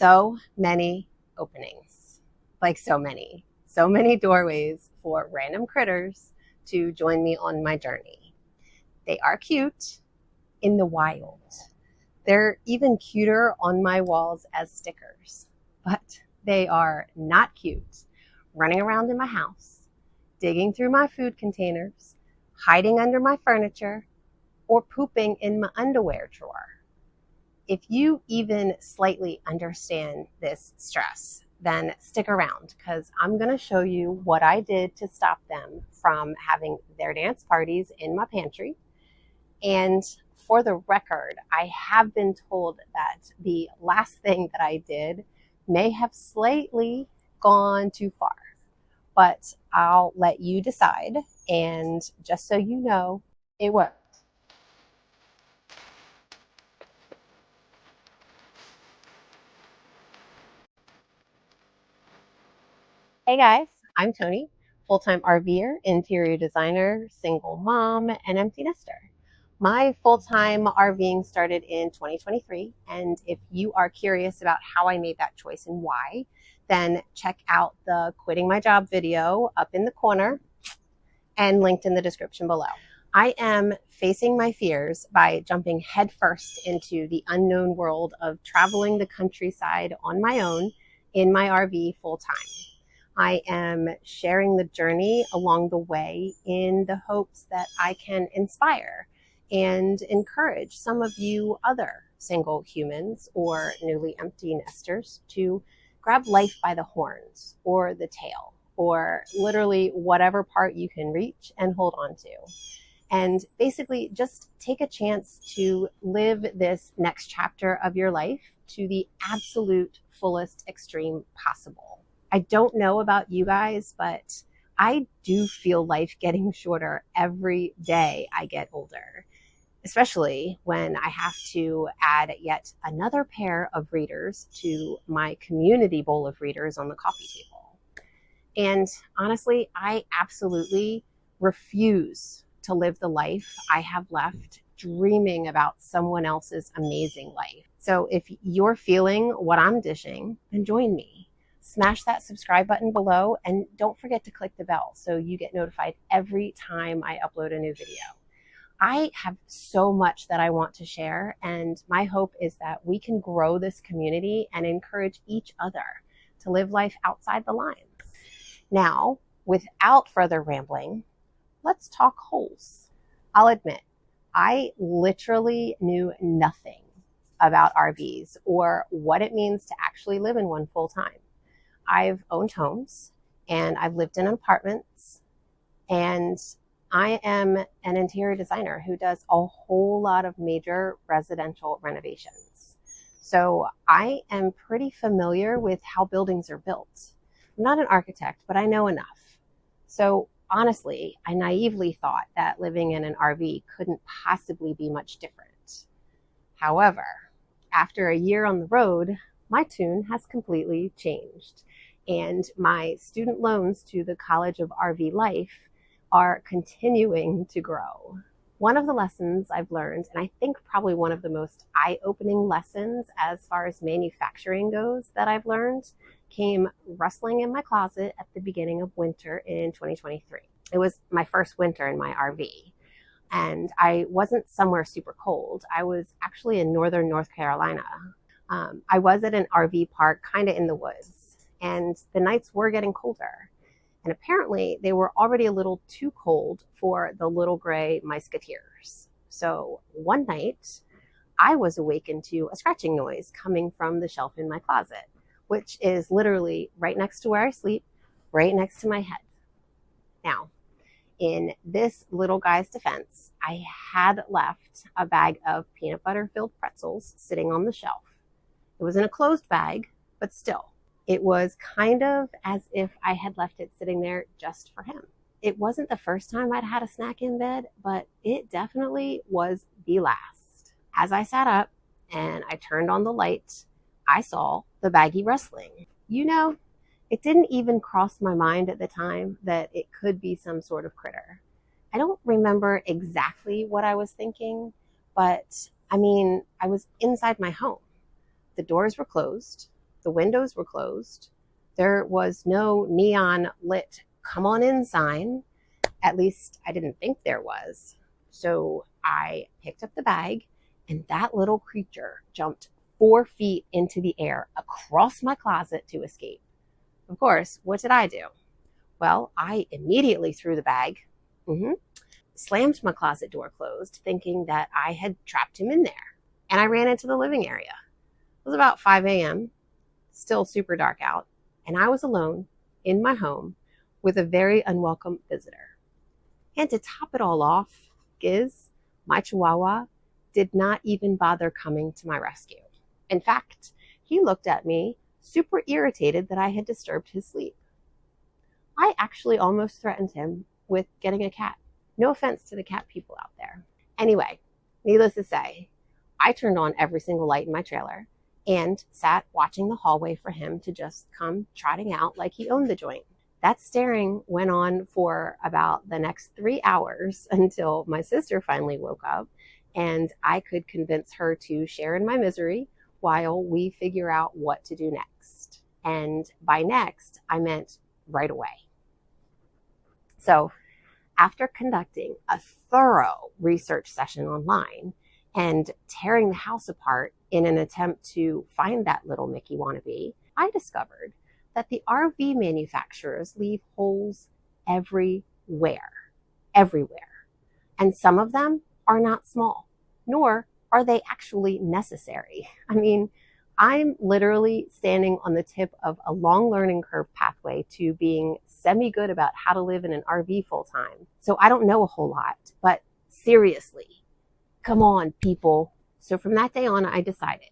so many openings, like so many doorways for random critters to join me on my journey. They are cute in the wild. They're even cuter on my walls as stickers, but they are not cute running around in my house, digging through my food containers, hiding under my furniture, or pooping in my underwear drawer. If you even slightly understand this stress, then stick around because I'm going to show you what I did to stop them from having their dance parties in my pantry. And for the record, I have been told that the last thing that I did may have slightly gone too far, but I'll let you decide. And just so you know, it worked. Hey guys, I'm Tony, full-time RVer, interior designer, single mom, and empty nester. My full-time RVing started in 2023, and if you are curious about how I made that choice and why, then check out the quitting my job video up in the corner and linked in the description below. I am facing my fears by jumping headfirst into the unknown world of traveling the countryside on my own in my RV full-time. I am sharing the journey along the way in the hopes that I can inspire and encourage some of you other single humans or newly empty nesters to grab life by the horns or the tail or literally whatever part you can reach and hold on to. And basically just take a chance to live this next chapter of your life to the absolute fullest extreme possible. I don't know about you guys, but I do feel life getting shorter every day I get older, especially when I have to add yet another pair of readers to my community bowl of readers on the coffee table. And honestly, I absolutely refuse to live the life I have left dreaming about someone else's amazing life. So if you're feeling what I'm dishing, then join me. Smash that subscribe button below and don't forget to click the bell so you get notified every time I upload a new video. I have so much that I want to share, and my hope is that we can grow this community and encourage each other to live life outside the lines. Now, without further rambling, let's talk holes. I'll admit, I literally knew nothing about RVs or what it means to actually live in one full time. I've owned homes and I've lived in apartments, and I am an interior designer who does a whole lot of major residential renovations. So I am pretty familiar with how buildings are built. I'm not an architect, but I know enough. So honestly, I naively thought that living in an RV couldn't possibly be much different. However, after a year on the road, my tune has completely changed, and my student loans to the College of RV Life are continuing to grow. One of the lessons I've learned, and I think probably one of the most eye-opening lessons as far as manufacturing goes that I've learned, came rustling in my closet at the beginning of winter in 2023. It was my first winter in my RV, and I wasn't somewhere super cold. I was actually in northern North Carolina. I was at an RV park kind of in the woods, and the nights were getting colder. And apparently they were already a little too cold for the little gray musketeers. So one night I was awakened to a scratching noise coming from the shelf in my closet, which is literally right next to where I sleep, right next to my head. Now, in this little guy's defense, I had left a bag of peanut butter filled pretzels sitting on the shelf. It was in a closed bag, but still, it was kind of as if I had left it sitting there just for him. It wasn't the first time I'd had a snack in bed, but it definitely was the last. As I sat up and I turned on the light, I saw the baggie rustling. You know, it didn't even cross my mind at the time that it could be some sort of critter. I don't remember exactly what I was thinking, but I mean, I was inside my home. The doors were closed. The windows were closed. There was no neon lit "come on in" sign. At least I didn't think there was. So I picked up the bag, and that little creature jumped 4 feet into the air across my closet to escape. Of course, what did I do? Well, I immediately threw the bag, slammed my closet door closed, thinking that I had trapped him in there. And I ran into the living area. It was about 5 a.m., still super dark out, and I was alone in my home with a very unwelcome visitor. And to top it all off, Giz, my chihuahua, did not even bother coming to my rescue. In fact, he looked at me super irritated that I had disturbed his sleep. I actually almost threatened him with getting a cat. No offense to the cat people out there. Anyway, needless to say, I turned on every single light in my trailer and sat watching the hallway for him to just come trotting out like he owned the joint. That staring went on for about the next 3 hours until my sister finally woke up and I could convince her to share in my misery while we figure out what to do next. And by next, I meant right away. So after conducting a thorough research session online and tearing the house apart in an attempt to find that little Mickey wannabe, I discovered that the RV manufacturers leave holes everywhere. And some of them are not small, nor are they actually necessary. I mean, I'm literally standing on the tip of a long learning curve pathway to being semi-good about how to live in an RV full time. So I don't know a whole lot, but seriously, come on, people. So from that day on, I decided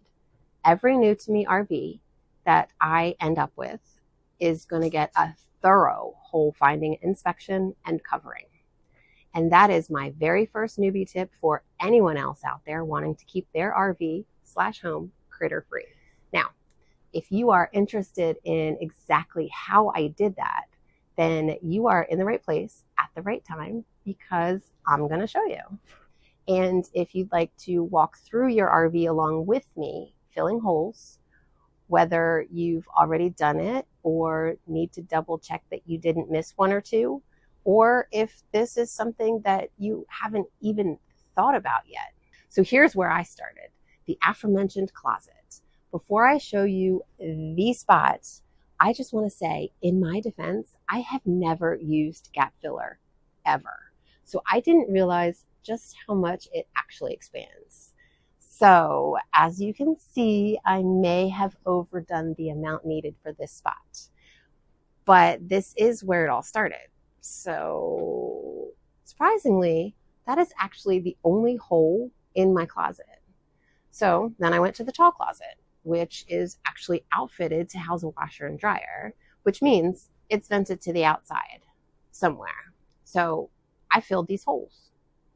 every new to me RV that I end up with is going to get a thorough hole finding inspection and covering. And that is my very first newbie tip for anyone else out there wanting to keep their RV/home critter free. Now, if you are interested in exactly how I did that, then you are in the right place at the right time because I'm going to show you. And if you'd like to walk through your RV along with me, filling holes, whether you've already done it or need to double check that you didn't miss one or two, or if this is something that you haven't even thought about yet. So here's where I started, the aforementioned closet. Before I show you these spots, I just want to say, in my defense, I have never used gap filler ever. So I didn't realize just how much it actually expands. So as you can see, I may have overdone the amount needed for this spot, but this is where it all started. So surprisingly, that is actually the only hole in my closet. So then I went to the tall closet, which is actually outfitted to house a washer and dryer, which means it's vented to the outside somewhere. So I filled these holes,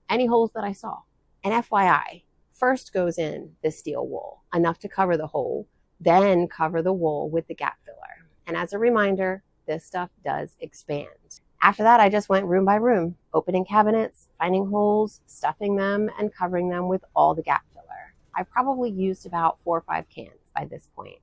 any holes that I saw. And FYI, first goes in the steel wool, enough to cover the hole, then cover the wool with the gap filler. And as a reminder, this stuff does expand. After that, I just went room by room, opening cabinets, finding holes, stuffing them, and covering them with all the gap filler. I probably used about 4 or 5 cans by this point.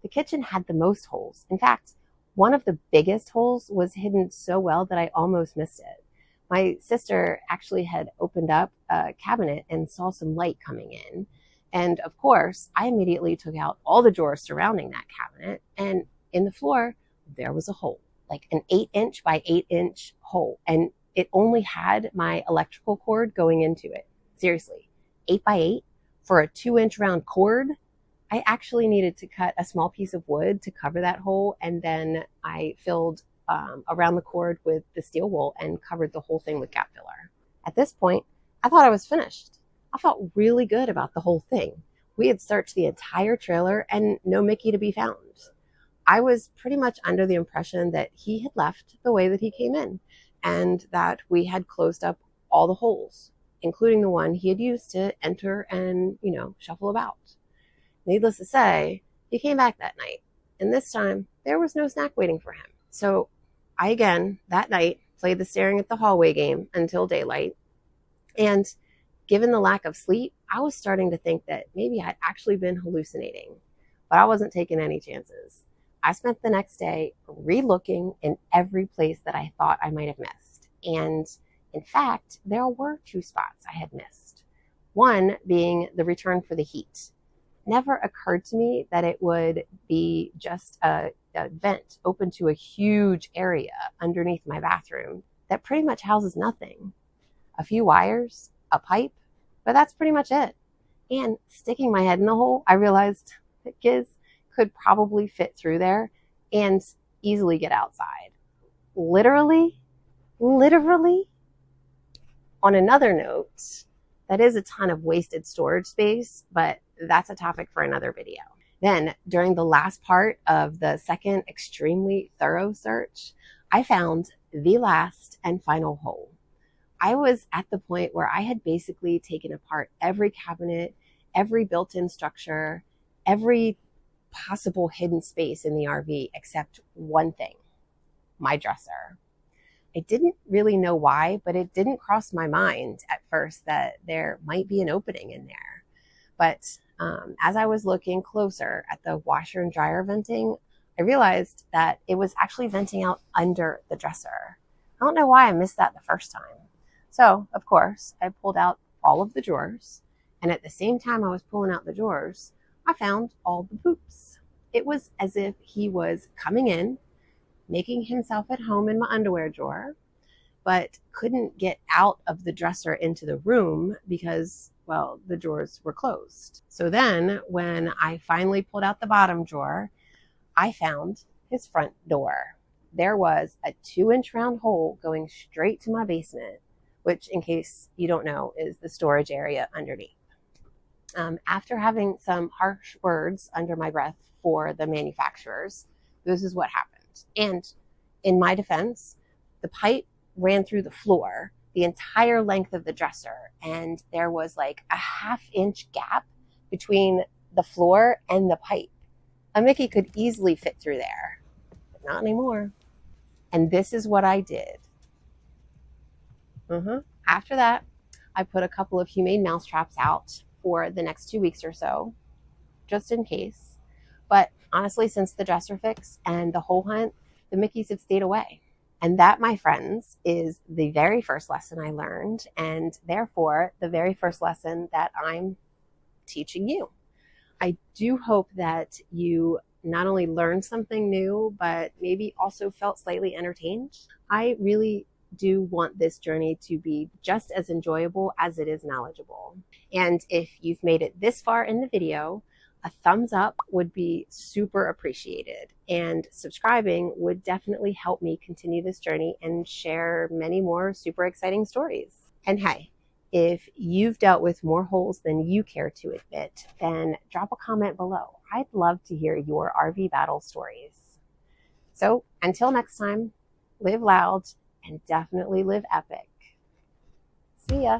The kitchen had the most holes. In fact, one of the biggest holes was hidden so well that I almost missed it. My sister actually had opened up a cabinet and saw some light coming in. And of course, I immediately took out all the drawers surrounding that cabinet, and in the floor, there was a hole, like an 8-inch by 8-inch hole. And it only had my electrical cord going into it. Seriously, 8 by 8 for a 2-inch round cord. I actually needed to cut a small piece of wood to cover that hole. And then I filled around the cord with the steel wool and covered the whole thing with gap filler. At this point, I thought I was finished. I felt really good about the whole thing. We had searched the entire trailer and no Mickey to be found. I was pretty much under the impression that he had left the way that he came in and that we had closed up all the holes, including the one he had used to enter and, shuffle about. Needless to say, he came back that night, and this time there was no snack waiting for him. So I again, that night, played the staring at the hallway game until daylight. And given the lack of sleep, I was starting to think that maybe I'd actually been hallucinating. but I wasn't taking any chances. I spent the next day re-looking in every place that I thought I might have missed. And in fact, there were 2 spots I had missed. One being the return for the heat. Never occurred to me that it would be just a vent open to a huge area underneath my bathroom that pretty much houses nothing. A few wires, a pipe, but that's pretty much it. And sticking my head in the hole, I realized that Giz could probably fit through there and easily get outside. Literally. On another note, that is a ton of wasted storage space, but that's a topic for another video. Then, during the last part of the second extremely thorough search, I found the last and final hole. I was at the point where I had basically taken apart every cabinet, every built-in structure, every possible hidden space in the RV except one thing: my dresser. I didn't really know why, but it didn't cross my mind at first that there might be an opening in there. But as I was looking closer at the washer and dryer venting, I realized that it was actually venting out under the dresser. I don't know why I missed that the first time. So, of course, I pulled out all of the drawers, and at the same time I was pulling out the drawers, I found all the poops. It was as if he was coming in, making himself at home in my underwear drawer, but couldn't get out of the dresser into the room because, well, the drawers were closed. So then when I finally pulled out the bottom drawer, I found his front door. There was a 2-inch round hole going straight to my basement, which, in case you don't know, is the storage area underneath. After having some harsh words under my breath for the manufacturers, this is what happened. And in my defense, the pipe ran through the floor, the entire length of the dresser, and there was like a 1/2-inch gap between the floor and the pipe. A Mickey could easily fit through there, but not anymore. And this is what I did. After that, I put a couple of humane mouse traps out for the next 2 weeks or so, just in case. But honestly, since the dresser fix and the hole hunt, the Mickeys have stayed away. And that, my friends, is the very first lesson I learned, and therefore the very first lesson that I'm teaching you. I do hope that you not only learned something new, but maybe also felt slightly entertained. I really do want this journey to be just as enjoyable as it is knowledgeable. And if you've made it this far in the video, a thumbs up would be super appreciated, and subscribing would definitely help me continue this journey and share many more super exciting stories. And hey, if you've dealt with more holes than you care to admit, then drop a comment below. I'd love to hear your RV battle stories. So until next time, live loud and definitely live epic. See ya.